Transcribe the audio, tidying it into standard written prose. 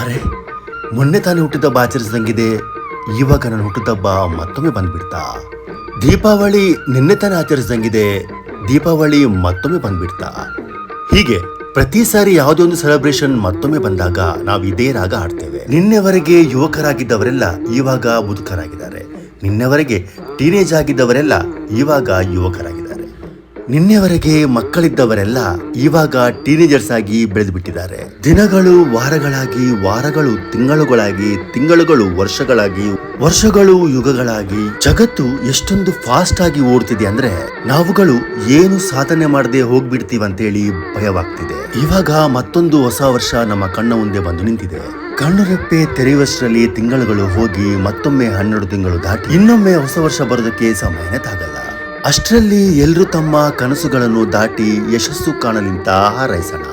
ಅರೆ, ಮೊನ್ನೆ ತಾನೇ ಹುಟ್ಟಿದಬ್ಬ ಆಚರಿಸಿದಂಗಿದೆ, ಇವಾಗ ನನ್ನ ಹುಟ್ಟಿದಬ್ಬ ಮತ್ತೊಮ್ಮೆ ಬಂದ್ಬಿಡ್ತಾ. ದೀಪಾವಳಿ ನಿನ್ನೆ ತಾನೇ ಆಚರಿಸಿದಂಗಿದೆ, ದೀಪಾವಳಿ ಮತ್ತೊಮ್ಮೆ ಬಂದ್ಬಿಡ್ತಾ. ಹೀಗೆ ಪ್ರತಿ ಸಾರಿ ಯಾವುದೇ ಒಂದು ಸೆಲೆಬ್ರೇಷನ್ ಮತ್ತೊಮ್ಮೆ ಬಂದಾಗ ನಾವು ಇದೇ ರಾಗ ಹಾಡ್ತೇವೆ. ನಿನ್ನೆವರೆಗೆ ಯುವಕರಾಗಿದ್ದವರೆಲ್ಲ ಇವಾಗ ಮುದುಕರಾಗಿದ್ದಾರೆ. ನಿನ್ನೆವರೆಗೆ ಟೀನೇಜ್ ಆಗಿದ್ದವರೆಲ್ಲ ಇವಾಗ ಯುವಕರಾಗಿದ್ದಾರೆ. ನಿನ್ನೆವರೆಗೆ ಮಕ್ಕಳಿದ್ದವರೆಲ್ಲ ಇವಾಗ ಟೀನೇಜರ್ಸ್ ಆಗಿ ಬೆಳೆದು ಬಿಟ್ಟಿದ್ದಾರೆ. ದಿನಗಳು ವಾರಗಳಾಗಿ, ವಾರಗಳು ತಿಂಗಳುಗಳಾಗಿ, ತಿಂಗಳುಗಳು ವರ್ಷಗಳಾಗಿ, ವರ್ಷಗಳು ಯುಗಗಳಾಗಿ ಜಗತ್ತು ಎಷ್ಟೊಂದು ಫಾಸ್ಟ್ ಆಗಿ ಓಡ್ತಿದೆ ಅಂದ್ರೆ ನಾವುಗಳು ಏನು ಸಾಧನೆ ಮಾಡದೆ ಹೋಗ್ಬಿಡ್ತೀವಂತೇಳಿ ಭಯವಾಗ್ತಿದೆ. ಇವಾಗ ಮತ್ತೊಂದು ಹೊಸ ವರ್ಷ ನಮ್ಮ ಕಣ್ಣ ಮುಂದೆ ಬಂದು ನಿಂತಿದೆ. ಕಣ್ಣುರೆಪ್ಪೆ ತೆರೆಯುವಷ್ಟರಲ್ಲಿ ತಿಂಗಳುಗಳು ಹೋಗಿ ಮತ್ತೊಮ್ಮೆ 12 ತಿಂಗಳು ದಾಟಿ ಇನ್ನೊಮ್ಮೆ ಹೊಸ ವರ್ಷ ಬರೋದಕ್ಕೆ ಸಮಯನೇ ತಾಗಲ್ಲ. ಅಷ್ಟರಲ್ಲಿ ಎಲ್ಲರೂ ತಮ್ಮ ಕನಸುಗಳನ್ನು ದಾಟಿ ಯಶಸ್ಸು ಕಾಣಲಿಂತ ಹಾರೈಸೋಣ.